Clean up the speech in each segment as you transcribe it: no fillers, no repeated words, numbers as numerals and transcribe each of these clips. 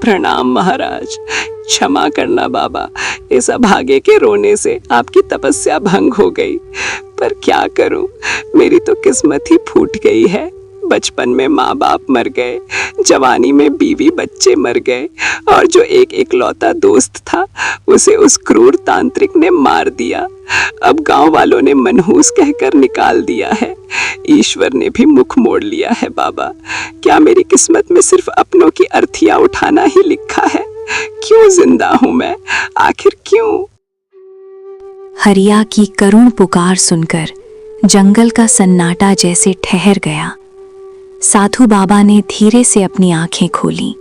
प्रणाम महाराज, क्षमा करना बाबा, इस अभागे के रोने से आपकी तपस्या भंग हो गई। पर क्या करूं, मेरी तो किस्मत ही फूट गई है। बचपन में माँ बाप मर गए, जवानी में बीवी बच्चे मर गए, और जो एक इकलौता दोस्त था उसे उस क्रूर तांत्रिक ने मार दिया। अब गांव वालों ने मनहूस कहकर निकाल दिया है। ईश्वर ने भी मुख मोड़ लिया है बाबा। क्या मेरी किस्मत में सिर्फ अपनों की अर्थियां उठाना ही लिखा है? क्यों जिंदा हूं मैं, आखिर क्यों? हरिया की करुण पुकार सुनकर जंगल का सन्नाटा जैसे ठहर गया। साधु बाबा ने धीरे से अपनी आंखें खोलीं।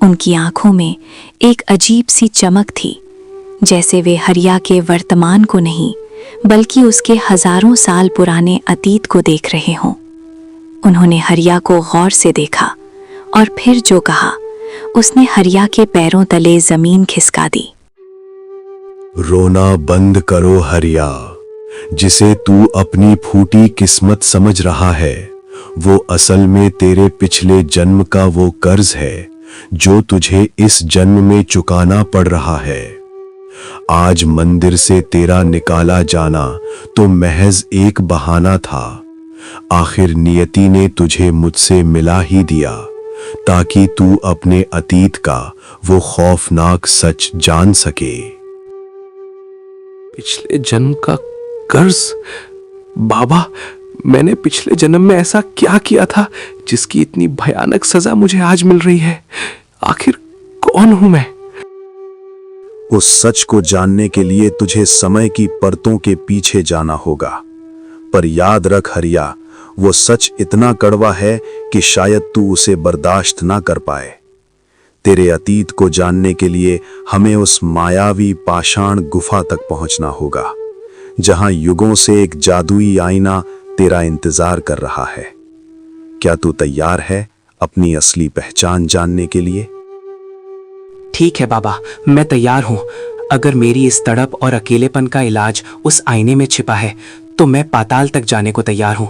उनकी आंखों में एक अजीब सी चमक थी, जैसे वे हरिया के वर्तमान को नहीं बल्कि उसके हजारों साल पुराने अतीत को देख रहे हों। उन्होंने हरिया को गौर से देखा और फिर जो कहा उसने हरिया के पैरों तले जमीन खिसका दी। रोना बंद करो हरिया। जिसे तू अपनी फूटी किस्मत समझ रहा है वो असल में तेरे पिछले जन्म का वो कर्ज है जो तुझे इस जन्म में चुकाना पड़ रहा है। आज मंदिर से तेरा निकाला जाना तो महज एक बहाना था। आखिर नियति ने तुझे मुझसे मिला ही दिया ताकि तू अपने अतीत का वो खौफनाक सच जान सके। पिछले जन्म का कर्ज? बाबा, मैंने पिछले जन्म में ऐसा क्या किया था जिसकी इतनी भयानक सजा मुझे आज मिल रही है? आखिर कौन हूं मैं? उस सच को जानने के लिए तुझे समय की परतों के पीछे जाना होगा। पर याद रख हरिया, वो सच इतना कड़वा है कि शायद तू उसे बर्दाश्त ना कर पाए। तेरे अतीत को जानने के लिए हमें उस मायावी पाषाण गुफा तक पहुंचना होगा, जहां युगों से एक जादुई आईना तेरा इंतजार कर रहा है। क्या तू तैयार है अपनी असली पहचान जानने के लिए? ठीक है बाबा, मैं तैयार हूं। अगर मेरी इस तड़प और अकेलेपन का इलाज उस आईने में छिपा है तो मैं पाताल तक जाने को तैयार हूं।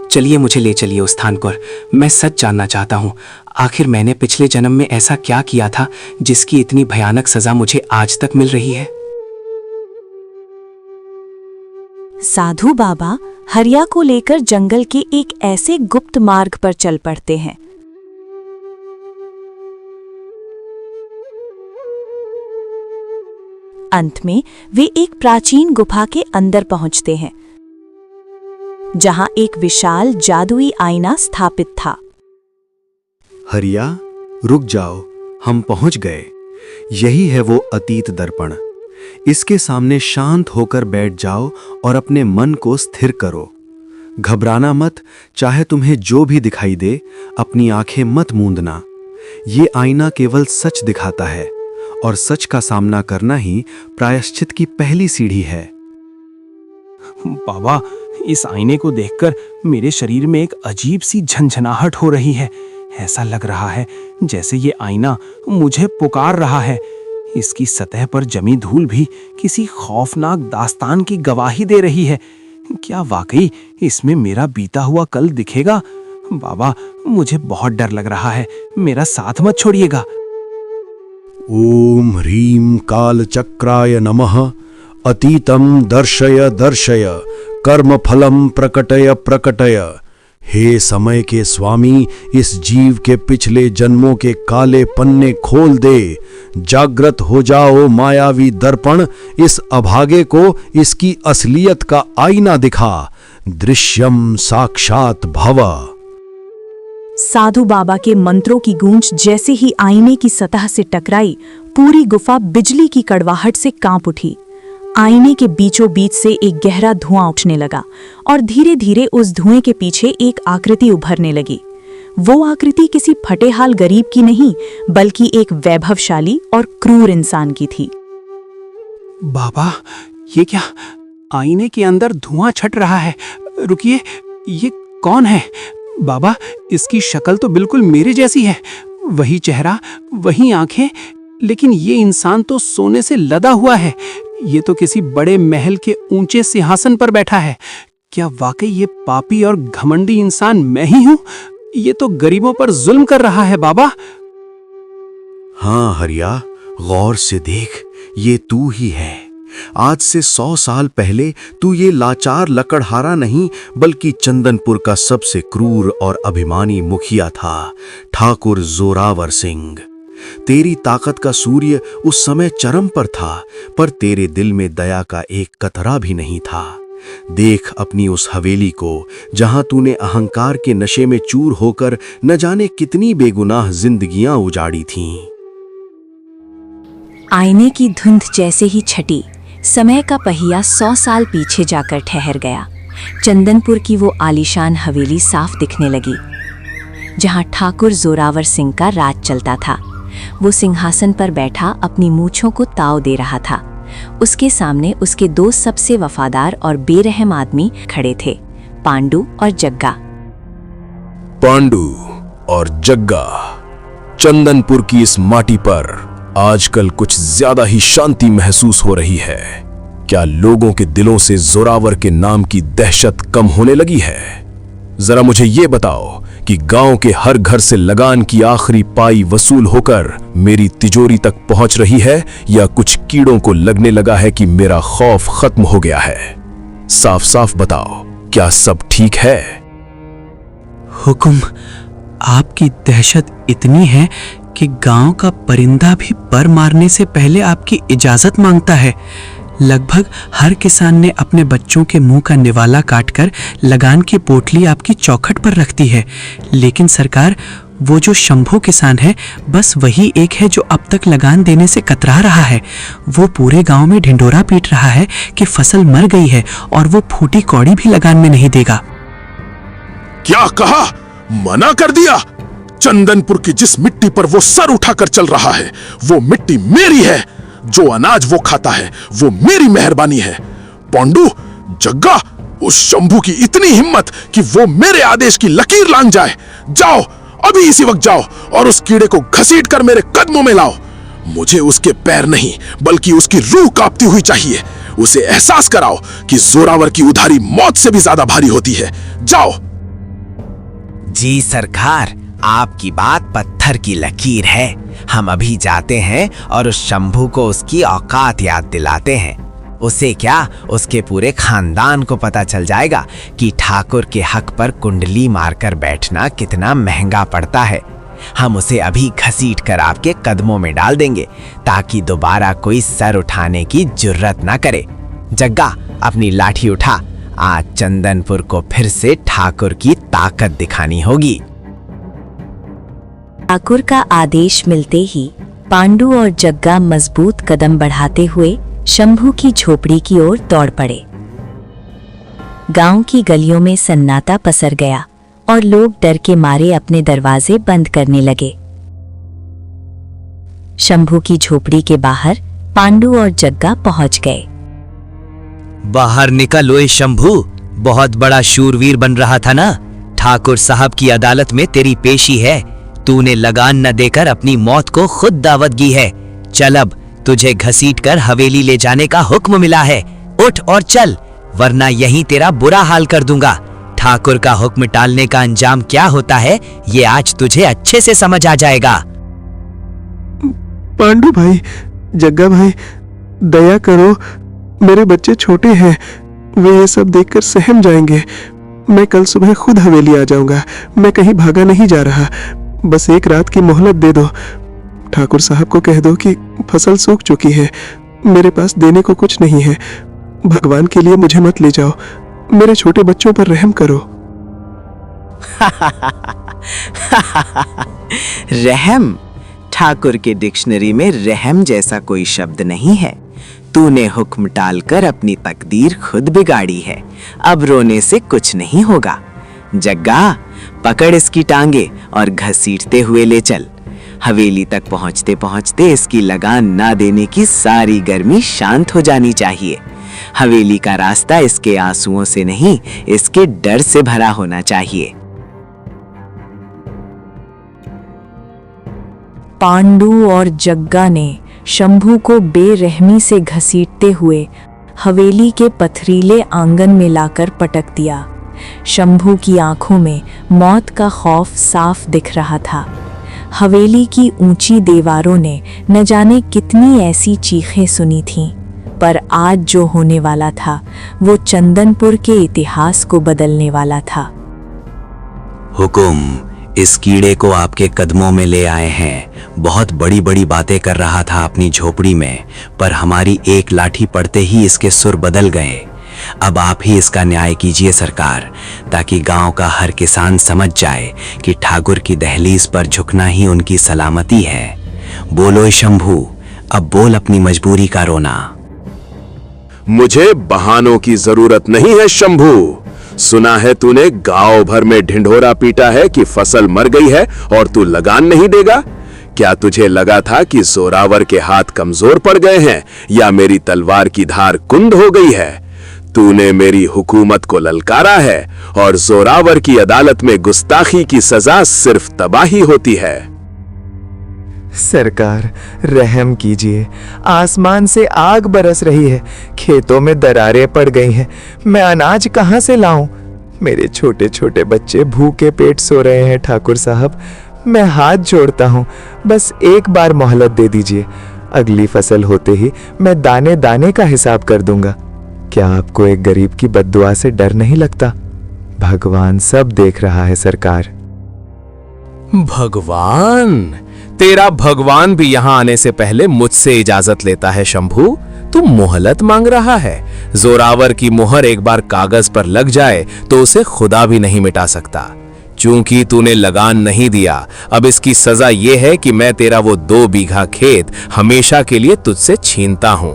चलिए, मुझे ले चलिए उस स्थान पर। मैं सच जानना चाहता हूं, आखिर मैंने पिछले जन्म में ऐसा क्या किया था जिसकी इतनी भयानक सजा मुझे आज तक मिल रही है। साधु बाबा हरिया को लेकर जंगल के एक ऐसे गुप्त मार्ग पर चल पड़ते हैं। अंत में वे एक प्राचीन गुफा के अंदर पहुंचते हैं, जहां एक विशाल जादुई आईना स्थापित था। हरिया, रुक जाओ, हम पहुंच गए। यही है वो अतीत दर्पण। इसके सामने शांत होकर बैठ जाओ और अपने मन को स्थिर करो। घबराना मत, चाहे तुम्हें जो भी दिखाई दे, अपनी आंखें मत मूंदना। ये आईना केवल सच दिखाता है और सच का सामना करना ही प्रायश्चित की पहली सीढ़ी है। बाबा, इस आईने को देखकर मेरे शरीर में एक अजीब सी झंझनाहट हो रही है। ऐसा लग रहा है जैसे ये आईना मुझे पुकार रहा है। इसकी सतह पर जमी धूल भी किसी खौफनाक दास्तान की गवाही दे रही है। क्या वाकई इसमें मेरा बीता हुआ कल दिखेगा? बाबा, मुझे बहुत डर लग रहा है, मेरा साथ मत छोड़िएगा। ओम ह्रीं कालचक्राय नमः। अतीतम दर्शय दर्शय, कर्मफलम प्रकटय प्रकटय। हे समय के स्वामी, इस जीव के पिछले जन्मों के काले पन्ने खोल दे। जागृत हो जाओ मायावी दर्पण, इस अभागे को इसकी असलियत का आईना दिखा। दृश्यम साक्षात भव। साधु बाबा के मंत्रों की गूंज जैसे ही आईने की सतह से टकराई, पूरी गुफा बिजली की कड़वाहट से कांप उठी। आईने के बीचों बीच से एक गहरा धुआं उठने लगा और धीरे धीरे उस धुएं के पीछे एक आकृति उभरने लगी। वो आकृति किसी फटेहाल गरीब की नहीं, बल्कि एक वैभवशाली और क्रूर इंसान की थी। बाबा, ये क्या? आईने के अंदर धुआं छट रहा है। रुकिए, ये कौन है? बाबा, इसकी शक्ल तो बिल्कुल मेरे जैसी है। वही चेहरा, वही आंखें, लेकिन ये इंसान तो सोने से लदा हुआ है। ये तो किसी बड़े महल के ऊंचे सिंहासन पर बैठा है। क्या वाकई ये पापी और घमंडी इंसान मैं ही हूं? ये तो गरीबों पर जुल्म कर रहा है बाबा। हाँ हरिया, गौर से देख, ये तू ही है। आज से 100 साल पहले तू ये लाचार लकड़हारा नहीं, बल्कि चंदनपुर का सबसे क्रूर और अभिमानी मुखिया था, ठाकुर जोरावर सिंह। तेरी ताकत का सूर्य उस समय चरम पर था, पर तेरे दिल में दया का एक कतरा भी नहीं था। देख अपनी उस हवेली को, जहां तूने अहंकार के नशे में चूर होकर न जाने कितनी बेगुनाह जिंदगियां उजाड़ी थीं। आईने की धुंध जैसे ही छटी, समय का पहिया 100 साल पीछे जाकर ठहर गया। चंदनपुर की वो आलीशान हवेली साफ दिखने लगी, जहां ठाकुर जोरावर सिंह का राज चलता था। वो सिंहासन पर बैठा अपनी मूंछों को ताव दे रहा था। उसके सामने उसके दो सबसे वफादार और बेरहम आदमी खड़े थे, पांडु और जग्गा। पांडु और जग्गा, चंदनपुर की इस माटी पर आजकल कुछ ज्यादा ही शांति महसूस हो रही है। क्या लोगों के दिलों से जोरावर के नाम की दहशत कम होने लगी है? जरा मुझे ये बताओ कि गांव के हर घर से लगान की आखिरी पाई वसूल होकर मेरी तिजोरी तक पहुंच रही है, या कुछ कीड़ों को लगने लगा है कि मेरा खौफ खत्म हो गया है? साफ साफ बताओ, क्या सब ठीक है? हुकुम, आपकी दहशत इतनी है कि गांव का परिंदा भी पर मारने से पहले आपकी इजाजत मांगता है। लगभग हर किसान ने अपने बच्चों के मुंह का निवाला काटकर लगान की पोटली आपकी चौखट पर रखती है, लेकिन सरकार, वो जो शंभू किसान है, बस वही एक है जो अब तक लगान देने से कतरा रहा है। वो पूरे गांव में ढिंढोरा पीट रहा है कि फसल मर गई है और वो फूटी कौड़ी भी लगान में नहीं देगा। क्या कहा? मना कर दिया? चंदनपुर की जिस मिट्टी पर वो सर उठाकर चल रहा है, वो मिट्टी मेरी है। जो अनाज वो खाता है, वो मेरी मेहरबानी है। पांडु, जग्गा, उस शंभू की इतनी हिम्मत कि वो मेरे आदेश की लकीर लांघ जाए। जाओ, अभी इसी वक्त जाओ और उस कीड़े को घसीट कर मेरे कदमों में लाओ। मुझे उसके पैर नहीं, बल्कि उसकी रूह कांपती हुई चाहिए। उसे एहसास कराओ कि जोरावर की उधारी मौत से भी ज्यादा भारी होती है। जाओ। जी सरकार, आपकी बात पत्थर की लकीर है। हम अभी जाते हैं और उस शंभू को उसकी औकात याद दिलाते हैं। उसे क्या, उसके पूरे खानदान को पता चल जाएगा कि ठाकुर के हक पर कुंडली मारकर बैठना कितना महंगा पड़ता है। हम उसे अभी घसीट कर आपके कदमों में डाल देंगे, ताकि दोबारा कोई सर उठाने की जुर्रत ना करे। जग्गा, अपनी लाठी उठा। आज चंदनपुर को फिर से ठाकुर की ताकत दिखानी होगी। ठाकुर का आदेश मिलते ही पांडु और जग्गा मजबूत कदम बढ़ाते हुए शंभू की झोपड़ी की ओर दौड़ पड़े। गांव की गलियों में सन्नाटा पसर गया और लोग डर के मारे अपने दरवाजे बंद करने लगे। शंभू की झोपड़ी के बाहर पांडु और जग्गा पहुंच गए। बाहर निकल ओए शंभू, बहुत बड़ा शूरवीर बन रहा था ना। ठाकुर साहब की अदालत में तेरी पेशी है। तूने लगान न देकर अपनी मौत को खुद दावत दी है। चल, अब तुझे घसीटकर हवेली ले जाने का हुक्म मिला है। उठ और चल, वरना यहीं तेरा बुरा हाल कर दूंगा। ठाकुर का हुक्म टालने का अंजाम क्या होता है, ये आज तुझे अच्छे से समझ आ जाएगा। पांडु भाई, जग्गा भाई, दया करो, मेरे बच्चे छोटे हैं, वे ये सब देखकर सहम जाएंगे। मैं कल सुबह खुद हवेली आ जाऊंगा। मैं कहीं भागा नहीं जा रहा। बस एक रात की मोहलत दे दो। ठाकुर साहब को कह दो कि फसल सूख चुकी है, मेरे पास देने को कुछ नहीं है। भगवान के लिए मुझे मत ले जाओ, मेरे छोटे बच्चों पर रहम करो। रहम? ठाकुर के डिक्शनरी में रहम जैसा कोई शब्द नहीं है। तूने हुक्म टालकर अपनी तकदीर खुद बिगाड़ी है। अब रोने से कुछ नहीं होगा। जग्गा, पकड़ इसकी टांगे और घसीटते हुए ले चल। हवेली तक पहुंचते पहुंचते इसकी लगान ना देने की सारी गर्मी शांत हो जानी चाहिए। हवेली का रास्ता इसके आंसुओं से नहीं, इसके डर से भरा होना चाहिए। पांडु और जग्गा ने शंभू को बेरहमी से घसीटते हुए हवेली के पथरीले आंगन में लाकर पटक दिया। शंभू की आंखों में मौत का खौफ साफ दिख रहा था। हवेली की ऊंची दीवारों ने न जाने कितनी ऐसी चीखें सुनी थीं, पर आज जो होने वाला था वो चंदनपुर के इतिहास को बदलने वाला था। हुकुम, इस कीड़े को आपके कदमों में ले आए हैं। बहुत बड़ी बड़ी बातें कर रहा था अपनी झोपड़ी में, पर हमारी एक लाठी पड़ते ही इसके सुर बदल गए। अब आप ही इसका न्याय कीजिए सरकार, ताकि गांव का हर किसान समझ जाए कि ठाकुर की दहलीज पर झुकना ही उनकी सलामती है। बोलो शंभू, अब बोल अपनी मजबूरी का रोना। मुझे बहानों की जरूरत नहीं है शंभू। सुना है तूने गांव भर में ढिंढोरा पीटा है कि फसल मर गई है और तू लगान नहीं देगा। क्या तुझे लगा था कि जोरावर के हाथ कमजोर पड़ गए हैं या मेरी तलवार की धार कुंद हो गई है? तूने मेरी हुकूमत को ललकारा है और जोरावर की अदालत में गुस्ताखी की सजा सिर्फ तबाही होती है। सरकार, रहम कीजिए, आसमान से आग बरस रही है, खेतों में दरारें पड़ गई हैं, मैं अनाज कहां से लाऊं? मेरे छोटे छोटे बच्चे भूखे पेट सो रहे हैं ठाकुर साहब। मैं हाथ जोड़ता हूं, बस एक बार मोहलत दे दीजिए। अगली फसल होते ही मैं दाने दाने का हिसाब कर दूंगा। क्या आपको एक गरीब की बद्दुआ से डर नहीं लगता? भगवान सब देख रहा है सरकार। भगवान? तेरा भगवान भी यहाँ आने से पहले मुझसे इजाजत लेता है शंभू? तू मोहलत मांग रहा है? जोरावर की मोहर एक बार कागज पर लग जाए तो उसे खुदा भी नहीं मिटा सकता। चूंकि तूने लगान नहीं दिया, अब इसकी सजा यह है कि मैं तेरा वो 2 बीघा खेत हमेशा के लिए तुझसे छीनता हूं।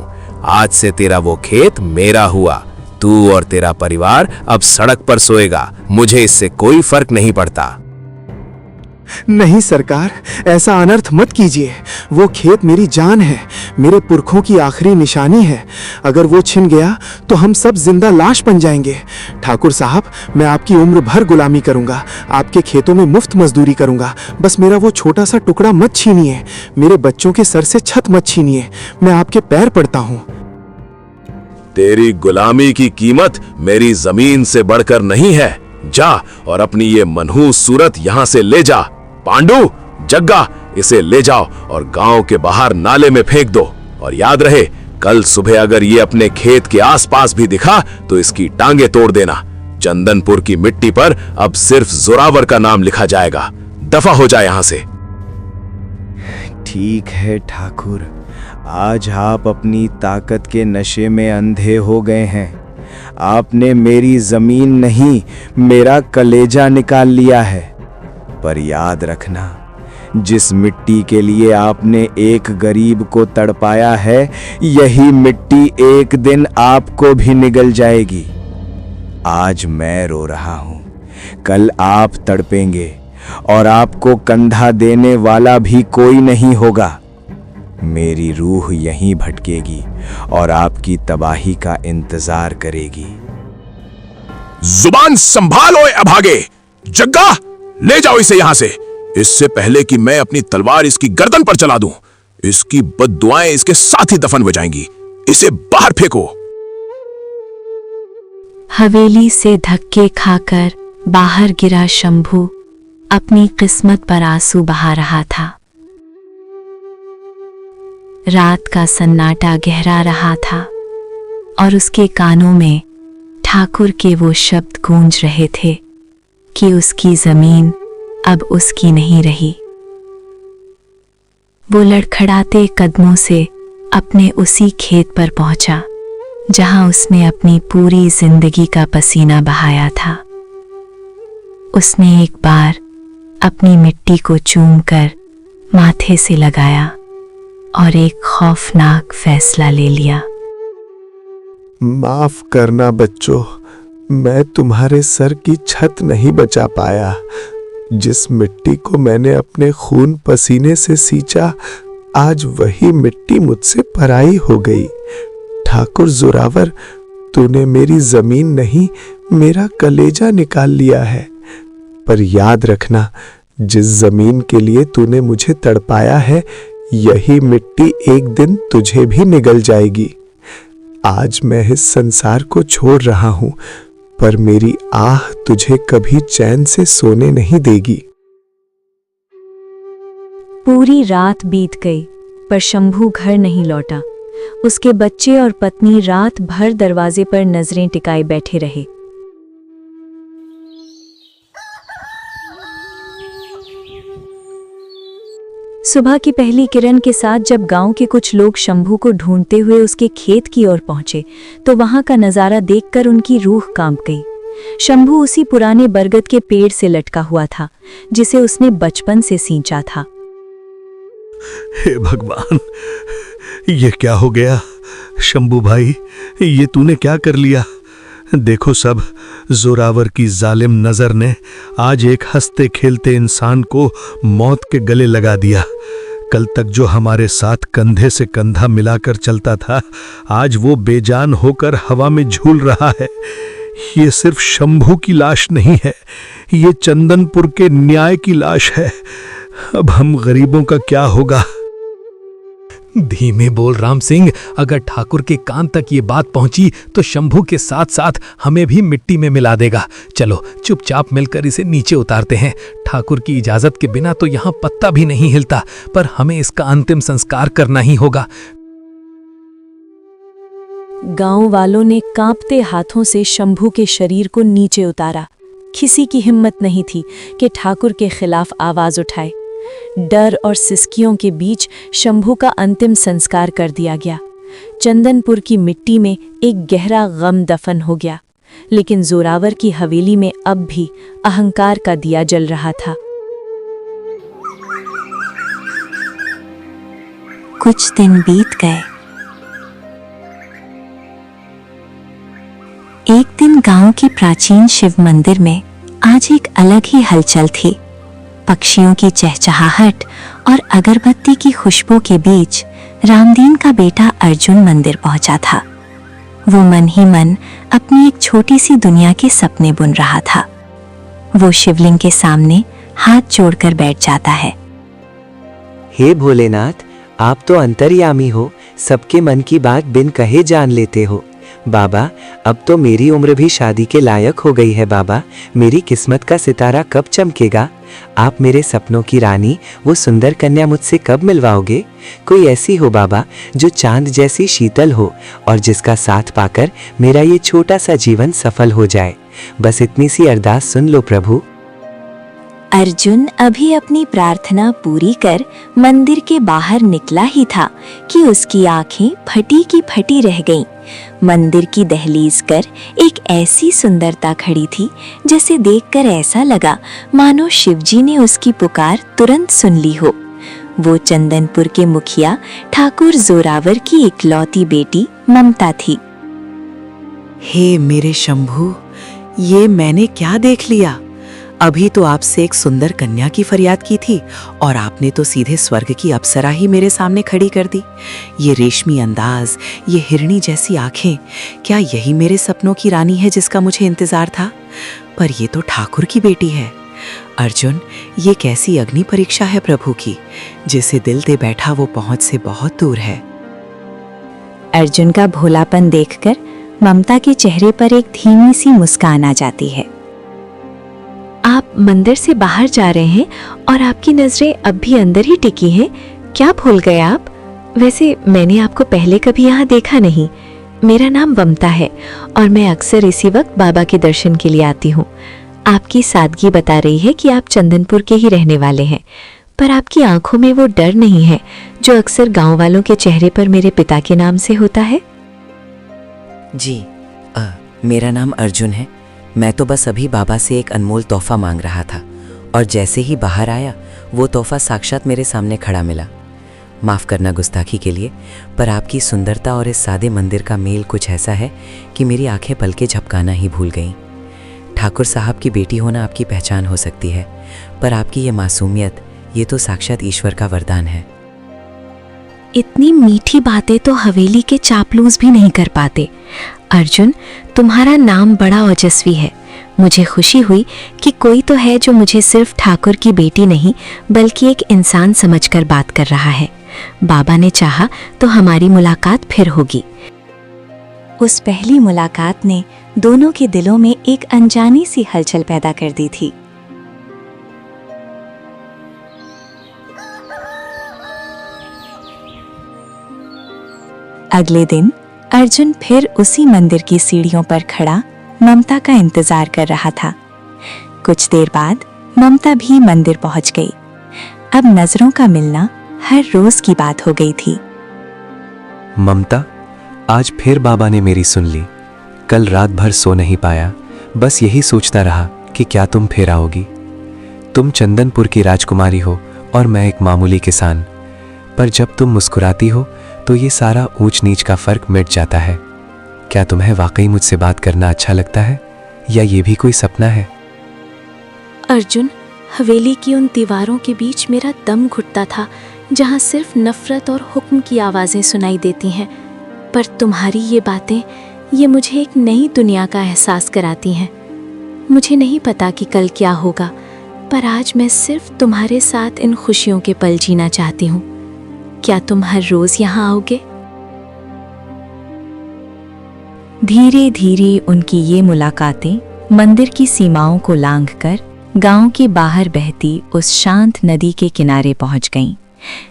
आज से तेरा वो खेत मेरा हुआ। तू और तेरा परिवार अब सड़क पर सोएगा। मुझे इससे कोई फर्क नहीं पड़ता। नहीं सरकार, ऐसा अनर्थ मत कीजिए। वो खेत मेरी जान है, मेरे पुरखों की आखिरी निशानी है। अगर वो छिन गया तो हम सब जिंदा लाश बन जाएंगे। ठाकुर साहब, मैं आपकी उम्र भर गुलामी करूंगा, आपके खेतों में मुफ्त मजदूरी करूंगा। बस मेरा वो छोटा सा टुकड़ा मत छीनिए, मेरे बच्चों के सर से छत मत छीनिए। मैं आपके पैर पड़ता हूं। तेरी गुलामी की कीमत मेरी जमीन से बढ़कर नहीं है। जा और अपनी ये मनहूस सूरत यहां से ले जा। पांडु, जग्गा, इसे ले जाओ और गांव के बाहर नाले में फेंक दो। और याद रहे, कल सुबह अगर ये अपने खेत के आसपास भी दिखा तो इसकी टांगे तोड़ देना। चंदनपुर की मिट्टी पर अब सिर्फ जोरावर का नाम लिखा जाएगा। दफा हो जाए यहां से। ठीक है ठाकुर, आज आप अपनी ताकत के नशे में अंधे हो गए हैं। आपने मेरी जमीन नहीं, मेरा कलेजा निकाल लिया है। पर याद रखना, जिस मिट्टी के लिए आपने एक गरीब को तड़पाया है, यही मिट्टी एक दिन आपको भी निगल जाएगी। आज मैं रो रहा हूं, कल आप तड़पेंगे और आपको कंधा देने वाला भी कोई नहीं होगा। मेरी रूह यहीं भटकेगी और आपकी तबाही का इंतजार करेगी। जुबान संभालो अभागे। जग्गा, ले जाओ इसे यहां से, इससे पहले कि मैं अपनी तलवार इसकी गर्दन पर चला दूं। इसकी बद्दुआएं इसके साथ ही दफन हो जाएंगी। इसे बाहर फेंको। हवेली से धक्के खाकर बाहर गिरा शंभू अपनी किस्मत पर आंसू बहा रहा था। रात का सन्नाटा गहरा रहा था और उसके कानों में ठाकुर के वो शब्द गूंज रहे थे कि उसकी जमीन अब उसकी नहीं रही। वो लड़खड़ाते कदमों से अपने उसी खेत पर पहुंचा जहां उसने अपनी पूरी जिंदगी का पसीना बहाया था। उसने एक बार अपनी मिट्टी को चूमकर माथे से लगाया और एक खौफनाक फैसला ले लिया। माफ करना बच्चों, मैं तुम्हारे सर की छत नहीं बचा पाया। जिस मिट्टी को मैंने अपने खून पसीने से सींचा, आज वही मिट्टी मुझसे पराई हो गई। ठाकुर जोरावर, तूने मेरी जमीन नहीं, मेरा कलेजा निकाल लिया है। पर याद रखना, जिस जमीन के लिए तूने मुझे तड़पाया है, यही मिट्टी एक दिन तुझे भी निगल जाएगी। आज मैं इस संसार को छोड़ रहा हूं, पर मेरी आह तुझे कभी चैन से सोने नहीं देगी। पूरी रात बीत गई पर शंभू घर नहीं लौटा। उसके बच्चे और पत्नी रात भर दरवाजे पर नजरें टिकाए बैठे रहे। सुबह की पहली किरण के साथ जब गांव के कुछ लोग शंभू को ढूंढते हुए उसके खेत की ओर पहुंचे तो वहां का नजारा देखकर उनकी रूह कांप गई। शंभू उसी पुराने बरगद के पेड़ से लटका हुआ था जिसे उसने बचपन से सींचा था। हे भगवान, ये क्या हो गया? शंभू भाई, ये तूने क्या कर लिया? देखो सब, जोरावर की जालिम नजर ने आज एक हंसते खेलते इंसान को मौत के गले लगा दिया। कल तक जो हमारे साथ कंधे से कंधा मिलाकर चलता था, आज वो बेजान होकर हवा में झूल रहा है। ये सिर्फ शंभू की लाश नहीं है, ये चंदनपुर के न्याय की लाश है। अब हम गरीबों का क्या होगा? धीमे बोल राम सिंह, अगर ठाकुर के कान तक ये बात पहुंची तो शंभू के साथ साथ हमें भी मिट्टी में मिला देगा। चलो चुपचाप मिलकर इसे नीचे उतारते हैं। ठाकुर की इजाजत के बिना तो यहाँ पत्ता भी नहीं हिलता, पर हमें इसका अंतिम संस्कार करना ही होगा। गांव वालों ने कांपते हाथों से शंभू के शरीर को नीचे उतारा। किसी की हिम्मत नहीं थी कि ठाकुर के खिलाफ आवाज उठाए। डर और सिसकियों के बीच शंभू का अंतिम संस्कार कर दिया गया। चंदनपुर की मिट्टी में एक गहरा गम दफन हो गया, लेकिन जोरावर की हवेली में अब भी अहंकार का दिया जल रहा था। कुछ दिन बीत गए। एक दिन गांव के प्राचीन शिव मंदिर में आज एक अलग ही हलचल थी। पक्षियों की चहचहाहट और अगरबत्ती की खुशबू के बीच रामदीन का बेटा अर्जुन मंदिर पहुंचा था। वो मन ही मन अपनी एक छोटी सी दुनिया के सपने बुन रहा था। वो शिवलिंग के सामने हाथ जोड़कर बैठ जाता है। हे भोलेनाथ, आप तो अंतर्यामी हो, सबके मन की बात बिन कहे जान लेते हो। बाबा, अब तो मेरी उम्र भी शादी के लायक हो गई है। बाबा, मेरी किस्मत का सितारा कब चमकेगा? आप मेरे सपनों की रानी, वो सुंदर कन्या मुझसे कब मिलवाओगे? कोई ऐसी हो बाबा जो चांद जैसी शीतल हो और जिसका साथ पाकर मेरा ये छोटा सा जीवन सफल हो जाए। बस इतनी सी अरदास सुन लो प्रभु। अर्जुन अभी अपनी प्रार्थना पूरी कर मंदिर के बाहर निकला ही था कि उसकी आंखें फटी की फटी रह गईं। मंदिर की दहलीज कर एक ऐसी सुंदरता खड़ी थी जिसे देखकर ऐसा लगा मानो शिवजी ने उसकी पुकार तुरंत सुन ली हो। वो चंदनपुर के मुखिया ठाकुर जोरावर की इकलौती बेटी ममता थी। हे मेरे शंभू, ये मैंने क्या देख लिया? अभी तो आपसे एक सुंदर कन्या की फरियाद की थी और आपने तो सीधे स्वर्ग की अप्सरा ही मेरे सामने खड़ी कर दी। ये रेशमी अंदाज, ये हिरणी जैसी आंखें, क्या यही मेरे सपनों की रानी है जिसका मुझे इंतजार था? पर ये तो ठाकुर की बेटी है। अर्जुन, ये कैसी अग्नि परीक्षा है प्रभु की, जिसे दिल दे बैठा वो पहुंच से बहुत दूर है। अर्जुन का भोलापन देखकर ममता के चेहरे पर एक धीमी सी मुस्कान आ जाती है। आप मंदिर से बाहर जा रहे हैं और आपकी नजरें अब भी अंदर ही टिकी हैं। क्या भूल गए आप? वैसे मैंने आपको पहले कभी यहाँ देखा नहीं। मेरा नाम ममता है और मैं अक्सर इसी वक्त बाबा के दर्शन के लिए आती हूँ। आपकी सादगी बता रही है कि आप चंदनपुर के ही रहने वाले हैं, पर आपकी आंखों में वो डर नहीं है जो अक्सर गांव वालों के चेहरे पर मेरे पिता के नाम से होता है। जी, मेरा नाम अर्जुन है। मैं तो बस अभी बाबा से एक अनमोल तोहफा मांग रहा था और जैसे ही बाहर आया वो तोहफा साक्षात मेरे सामने खड़ा मिला। माफ़ करना गुस्ताखी के लिए, पर आपकी सुंदरता और इस सादे मंदिर का मेल कुछ ऐसा है कि मेरी आंखें पलके झपकाना ही भूल गईं। ठाकुर साहब की बेटी होना आपकी पहचान हो सकती है, पर आपकी ये मासूमियत, ये तो साक्षात ईश्वर का वरदान है। इतनी मीठी बातें तो हवेली के चापलूस भी नहीं कर पाते। अर्जुन, तुम्हारा नाम बड़ा ओजस्वी है। मुझे खुशी हुई कि कोई तो है जो मुझे सिर्फ ठाकुर की बेटी नहीं बल्कि एक इंसान समझकर बात कर रहा है। बाबा ने चाहा तो हमारी मुलाकात फिर होगी। उस पहली मुलाकात ने दोनों के दिलों में एक अनजानी सी हलचल पैदा कर दी थी। अगले दिन अर्जुन फिर उसी मंदिर की सीढ़ियों पर खड़ा ममता का इंतजार कर रहा था। कुछ देर बाद ममता भी मंदिर पहुंच गई। अब नजरों का मिलना हर रोज की बात हो गई थी। ममता, आज फिर बाबा ने मेरी सुन ली। कल रात भर सो नहीं पाया, बस यही सोचता रहा कि क्या तुम फिर आओगी। तुम चंदनपुर की राजकुमारी हो और मैं एक मामूली किसान, पर जब तुम मुस्कुराती हो तो ये सारा ऊंच नीच का फर्क मिट जाता है। क्या तुम्हें वाकई मुझसे बात करना अच्छा लगता है या ये भी कोई सपना है? अर्जुन, हवेली की उन दीवारों के बीच मेरा दम घुटता था, जहां सिर्फ नफरत और हुक्म की आवाजें सुनाई देती हैं। पर तुम्हारी ये बातें, ये मुझे एक नई दुनिया का एहसास कराती हैं। मुझे नहीं पता कि कल क्या होगा, पर आज मैं सिर्फ तुम्हारे साथ इन खुशियों के पल जीना चाहती हूँ। क्या तुम हर रोज यहाँ आओगे? धीरे धीरे उनकी ये मुलाकातें मंदिर की सीमाओं को लांघकर गांव के बाहर बहती उस शांत नदी के किनारे पहुंच गईं,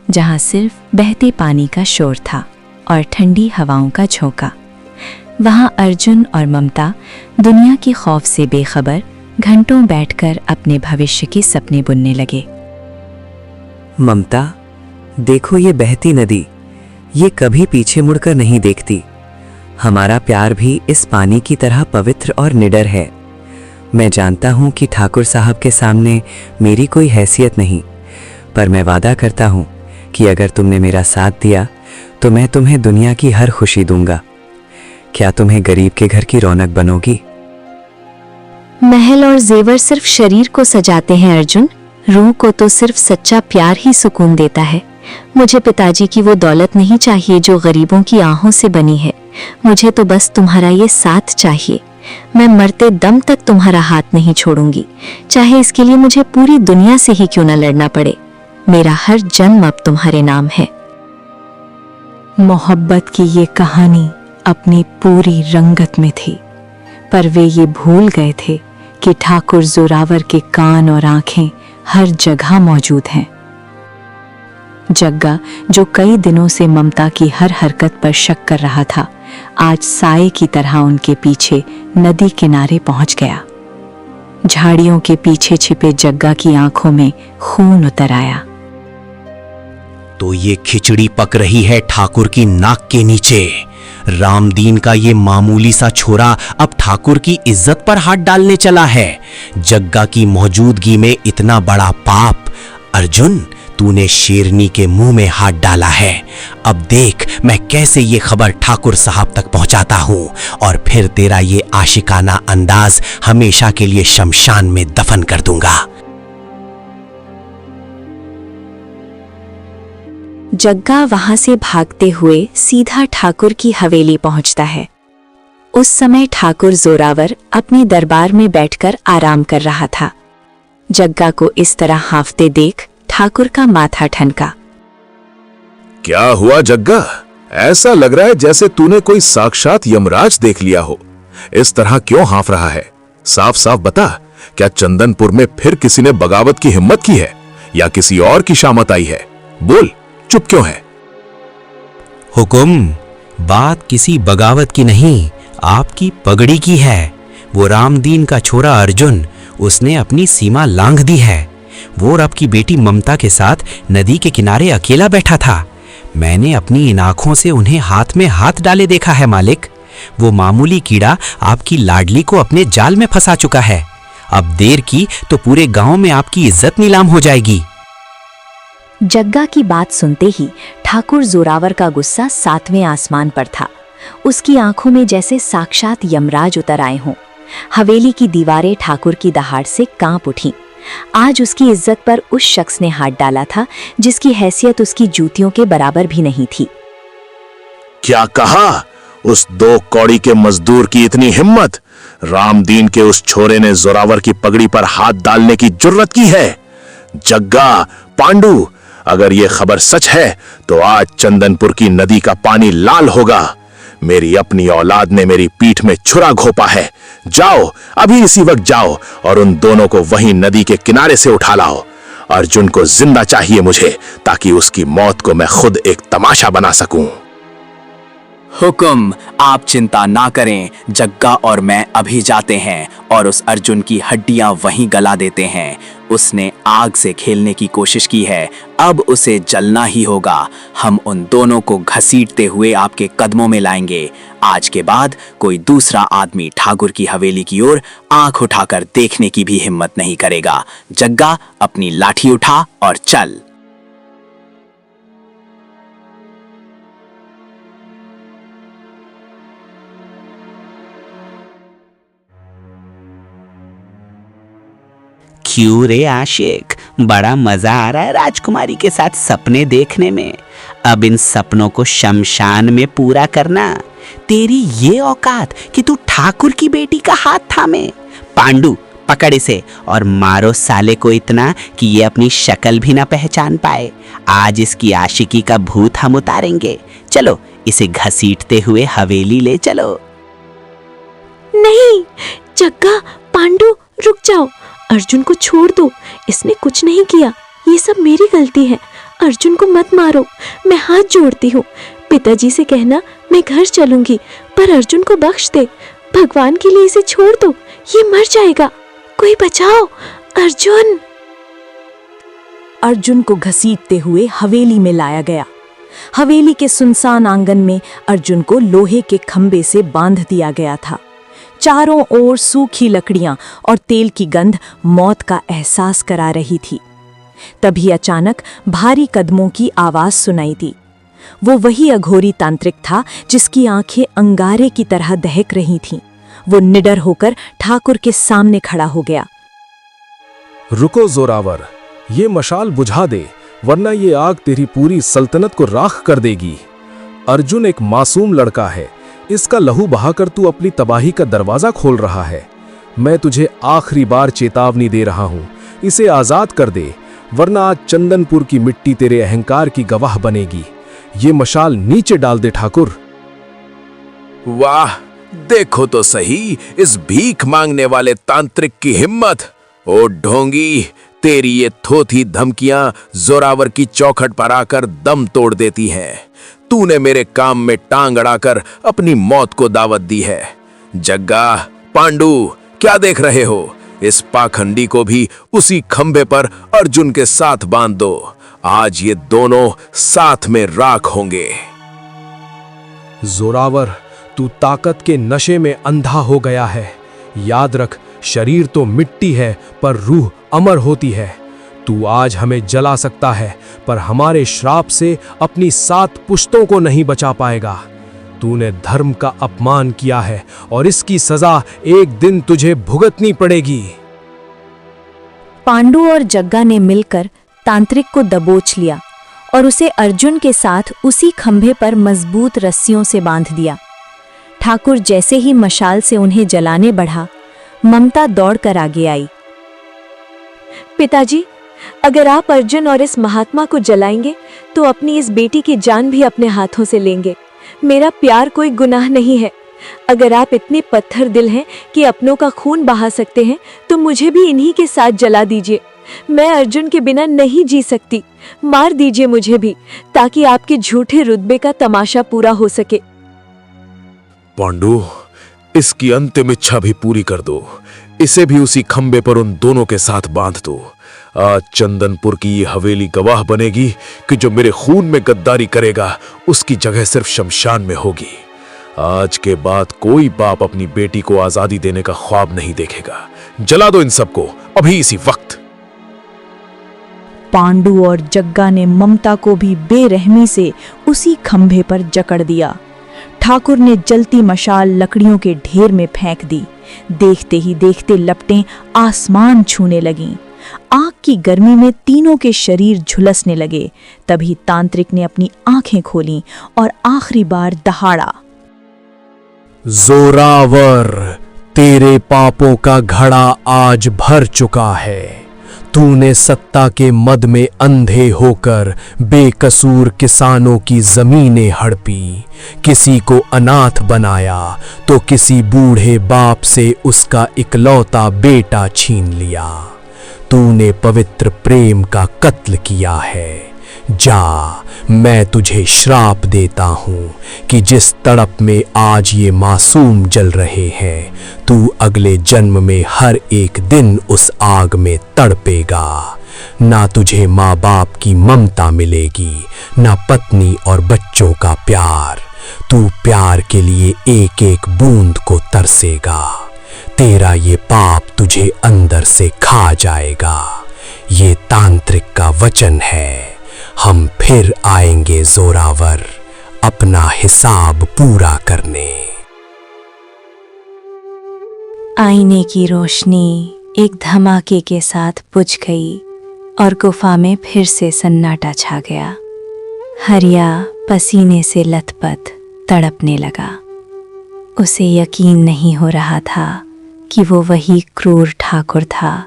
जहां सिर्फ बहते पानी का शोर था और ठंडी हवाओं का झोंका। वहां अर्जुन और ममता दुनिया के खौफ से बेखबर घंटों बैठकर अपने भविष्य के सपने बुनने लगे। ममता, देखो ये बहती नदी, ये कभी पीछे मुड़कर नहीं देखती। हमारा प्यार भी इस पानी की तरह पवित्र और निडर है। मैं जानता हूं कि ठाकुर साहब के सामने मेरी कोई हैसियत नहीं, पर मैं वादा करता हूं कि अगर तुमने मेरा साथ दिया तो मैं तुम्हें दुनिया की हर खुशी दूंगा। क्या तुम्हें गरीब के घर की रौनक बनोगी? महल और जेवर सिर्फ शरीर को सजाते हैं अर्जुन, रूह को तो सिर्फ सच्चा प्यार ही सुकून देता है। मुझे पिताजी की वो दौलत नहीं चाहिए जो गरीबों की आहों से बनी है। मुझे तो बस तुम्हारा ये साथ चाहिए। मैं मरते दम तक तुम्हारा हाथ नहीं छोड़ूंगी, चाहे इसके लिए मुझे पूरी दुनिया से ही क्यों न लड़ना पड़े। मेरा हर जन्म अब तुम्हारे नाम है। मोहब्बत की ये कहानी अपनी पूरी रंगत में थी, पर वे ये भूल गए थे कि ठाकुर जोरावर के कान और आंखें हर जगह मौजूद हैं। जग्गा, जो कई दिनों से ममता की हर हरकत पर शक कर रहा था, आज साए की तरह उनके पीछे नदी किनारे पहुंच गया। झाड़ियों के पीछे छिपे जग्गा की आंखों में खून उतर आया। तो ये खिचड़ी पक रही है ठाकुर की नाक के नीचे। रामदीन का ये मामूली सा छोरा अब ठाकुर की इज्जत पर हाथ डालने चला है। जग्गा की मौजूदगी में इतना बड़ा पाप। अर्जुन, तूने शेरनी के मुंह में हाथ डाला है। अब देख मैं कैसे ये खबर ठाकुर साहब तक पहुंचाता हूं और फिर तेरा ये आशिकाना अंदाज हमेशा के लिए शमशान में दफन कर दूंगा। जग्गा वहां से भागते हुए सीधा ठाकुर की हवेली पहुंचता है। उस समय ठाकुर जोरावर अपने दरबार में बैठकर आराम कर रहा था। जग्गा को इस तरह हांफते देख ठाकुर का माथा ठनका। क्या हुआ जग्गा? ऐसा लग रहा है जैसे तूने कोई साक्षात यमराज देख लिया हो। इस तरह क्यों हांफ रहा है? साफ साफ बता, क्या चंदनपुर में फिर किसी ने बगावत की हिम्मत की है या किसी और की शामत आई है? बोल, चुप क्यों है? हुकुम, बात किसी बगावत की नहीं, आपकी पगड़ी की है। वो रामदीन का छोरा अर्जुन, उसने अपनी सीमा लांघ दी है। वो और आपकी बेटी ममता के साथ नदी के किनारे अकेला बैठा था। मैंने अपनी इन आंखों से उन्हें हाथ में हाथ डाले देखा है मालिक। वो मामूली कीड़ा आपकी लाडली को अपने जाल में फंसा चुका है। अब देर की तो पूरे गांव में आपकी इज्जत नीलाम हो जाएगी। जग्गा की बात सुनते ही ठाकुर जोरावर का गुस्सा 7वें आसमान पर था। उसकी आंखों में जैसे साक्षात यमराज उतर आए हों। हवेली की दीवारें ठाकुर की दहाड़ से कांप उठीं। आज उसकी इज्जत पर उस शख्स ने हाथ डाला था जिसकी हैसियत उसकी जूतियों के बराबर भी नहीं थी। क्या कहा? उस 2 कौड़ी के मजदूर की इतनी हिम्मत? रामदीन के उस छोरे ने जोरावर की पगड़ी पर हाथ डालने की जुर्रत की है? जग्गा, पांडु, अगर ये खबर सच है तो आज चंदनपुर की नदी का पानी लाल होगा। मेरी अपनी औलाद ने मेरी पीठ में छुरा घोंपा है। जाओ, अभी इसी वक्त जाओ और उन दोनों को वहीं नदी के किनारे से उठा लाओ। अर्जुन को जिंदा चाहिए मुझे, ताकि उसकी मौत को मैं खुद एक तमाशा बना सकूं। हुक्म, आप चिंता ना करें। जग्गा और मैं अभी जाते हैं और उस अर्जुन की हड्डियां वहीं गला देते हैं। उसने आग से खेलने की कोशिश की है, अब उसे जलना ही होगा। हम उन दोनों को घसीटते हुए आपके कदमों में लाएंगे। आज के बाद कोई दूसरा आदमी ठाकुर की हवेली की ओर आंख उठाकर देखने की भी हिम्मत नहीं करेगा। जग्गा, अपनी लाठी उठा और चल। क्यों रे आशिक, बड़ा मजा आ रहा है राजकुमारी के साथ सपने देखने में। अब इन सपनों को शमशान में पूरा करना। तेरी ये औकात कि तू ठाकुर की बेटी का हाथ थामे। पांडु, पकड़ इसे और मारो साले को इतना कि ये अपनी शक्ल भी ना पहचान पाए। आज इसकी आशिकी का भूत हम उतारेंगे। चलो, इसे घसीटते हुए हवेली ले चलो। नहीं, जग्गा, पांडु, रुक जाओ। अर्जुन को छोड़ दो, इसने कुछ नहीं किया। ये सब मेरी गलती है। अर्जुन को मत मारो, मैं हाथ जोड़ती हूँ। पिताजी से कहना मैं घर चलूंगी, पर अर्जुन को बख्श दे। भगवान के लिए इसे छोड़ दो, ये मर जाएगा। कोई बचाओ, अर्जुन। अर्जुन को घसीटते हुए हवेली में लाया गया। हवेली के सुनसान आंगन में अर्जुन को लोहे के खंबे से बांध दिया गया था। चारों ओर सूखी लकड़ियां और तेल की गंध मौत का एहसास करा रही थी। तभी अचानक भारी कदमों की आवाज सुनाई दी। वो वही अघोरी तांत्रिक था जिसकी आंखें अंगारे की तरह दहक रही थीं। वो निडर होकर ठाकुर के सामने खड़ा हो गया। रुको जोरावर, ये मशाल बुझा दे, वरना ये आग तेरी पूरी सल्तनत को राख कर देगी। अर्जुन एक मासूम लड़का है, इसका लहू बहाकर तू अपनी तबाही का दरवाजा खोल रहा है। मैं तुझे आखिरी बार चेतावनी दे रहा हूं, इसे आजाद कर दे, वरना आज चंदनपुर की मिट्टी तेरे अहंकार की गवाह बनेगी। ये मशाल नीचे डाल दे ठाकुर। वाह, देखो तो सही इस भीख मांगने वाले तांत्रिक की हिम्मत। ओ ढोंगी, तेरी ये थोथी धमकियां जोरावर की चौखट पर आकर दम तोड़ देती हैं। तूने मेरे काम में टांग अड़ाकर अपनी मौत को दावत दी है। जग्गा, पांडु, क्या देख रहे हो? इस पाखंडी को भी उसी खंभे पर अर्जुन के साथ बांध दो। आज ये दोनों साथ में राख होंगे। जोरावर, तू ताकत के नशे में अंधा हो गया है। याद रख, शरीर तो मिट्टी है पर रूह अमर होती है। तू आज हमें जला सकता है, पर हमारे श्राप से अपनी 7 पुश्तों को नहीं बचा पाएगा। तूने धर्म का अपमान किया है और इसकी सजा एक दिन तुझे भुगतनी पड़ेगी। पांडु और जग्गा ने मिलकर तांत्रिक को दबोच लिया और उसे अर्जुन के साथ उसी खंभे पर मजबूत रस्सियों से बांध दिया। ठाकुर जैसे ही मशाल से उन्हें जलाने बढ़ा, ममता दौड़कर आगे आई। पिताजी, अगर आप अर्जुन और इस महात्मा को जलाएंगे तो अपनी इस बेटी की जान भी अपने हाथों से लेंगे। मेरा प्यार कोई गुनाह नहीं है। अगर आप इतने पत्थर दिल हैं कि अपनों का खून बहा सकते हैं तो मुझे भी इन्हीं के साथ जला दीजिए। मैं अर्जुन के बिना नहीं जी सकती। मार दीजिए मुझे भी, ताकि आपके झूठे रुतबे का तमाशा पूरा हो सके। पांडु, इसकी अंतिम इच्छा भी पूरी कर दो। इसे भी उसी खंबे पर उन दोनों के साथ बांध दो। आज चंदनपुर की ये हवेली गवाह बनेगी कि जो मेरे खून में गद्दारी करेगा उसकी जगह सिर्फ शमशान में होगी। आज के बाद कोई बाप अपनी बेटी को आजादी देने का ख्वाब नहीं देखेगा। जला दो इन सबको अभी इसी वक्त। पांडु और जग्गा ने ममता को भी बेरहमी से उसी खंभे पर जकड़ दिया। ठाकुर ने जलती मशाल लकड़ियों के ढेर में फेंक दी। देखते ही देखते लपटें आसमान छूने लगीं। आग की गर्मी में तीनों के शरीर झुलसने लगे। तभी तांत्रिक ने अपनी आंखें खोलीं और आखिरी बार दहाड़ा। जोरावर, तेरे पापों का घड़ा आज भर चुका है। तूने सत्ता के मद में अंधे होकर बेकसूर किसानों की जमीनें हड़पी, किसी को अनाथ बनाया तो किसी बूढ़े बाप से उसका इकलौता बेटा छीन लिया। तूने पवित्र प्रेम का कत्ल किया है। जा, मैं तुझे श्राप देता हूँ कि जिस तड़प में आज ये मासूम जल रहे हैं, तू अगले जन्म में हर एक दिन उस आग में तड़पेगा। ना तुझे माँ बाप की ममता मिलेगी, ना पत्नी और बच्चों का प्यार। तू प्यार के लिए एक एक बूंद को तरसेगा। तेरा ये पाप तुझे अंदर से खा जाएगा। ये तांत्रिक का वचन है। हम फिर आएंगे जोरावर, अपना हिसाब पूरा करने। आईने की रोशनी एक धमाके के साथ बुझ गई और गुफा में फिर से सन्नाटा छा गया। हरिया पसीने से लथपथ तड़पने लगा। उसे यकीन नहीं हो रहा था कि वो वही क्रूर ठाकुर था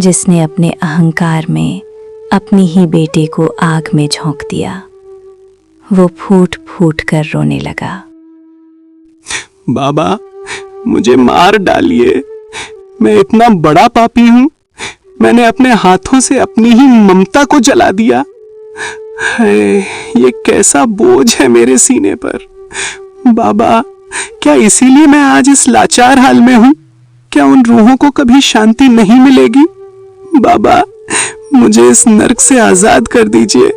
जिसने अपने अहंकार में अपनी ही बेटे को आग में झोंक दिया। वो फूट फूट कर रोने लगा। बाबा, मुझे मार डालिए। मैं इतना बड़ा पापी हूं। मैंने अपने हाथों से अपनी ही ममता को जला दिया है। ये कैसा बोझ है मेरे सीने पर। बाबा, क्या इसीलिए मैं आज इस लाचार हाल में हूं? क्या उन रूहों को कभी शांति नहीं मिलेगी? बाबा, मुझे इस नर्क से आजाद कर दीजिए।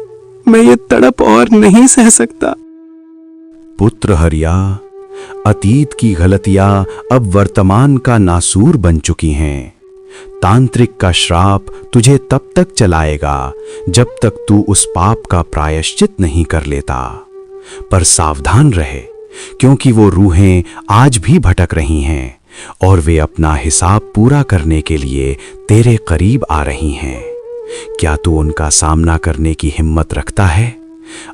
मैं ये तड़प और नहीं सह सकता। पुत्र हरिया, अतीत की गलतियां अब वर्तमान का नासूर बन चुकी हैं। तांत्रिक का श्राप तुझे तब तक चलाएगा जब तक तू उस पाप का प्रायश्चित नहीं कर लेता। पर सावधान रहे, क्योंकि वो रूहें आज भी भटक रही हैं और वे अपना हिसाब पूरा करने के लिए तेरे करीब आ रही हैं। क्या तू उनका सामना करने की हिम्मत रखता है?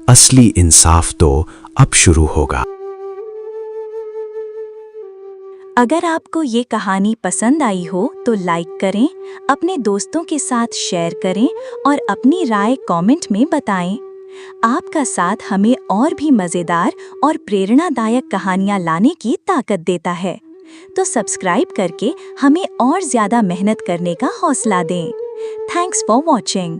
असली इंसाफ तो अब शुरू होगा। अगर आपको ये कहानी पसंद आई हो तो लाइक करें, अपने दोस्तों के साथ शेयर करें और अपनी राय कमेंट में बताएं। आपका साथ हमें और भी मजेदार और प्रेरणादायक कहानियां लाने की ताकत देता है। तो सब्सक्राइब करके हमें और ज्यादा मेहनत करने का हौसला दें। Thanks for watching.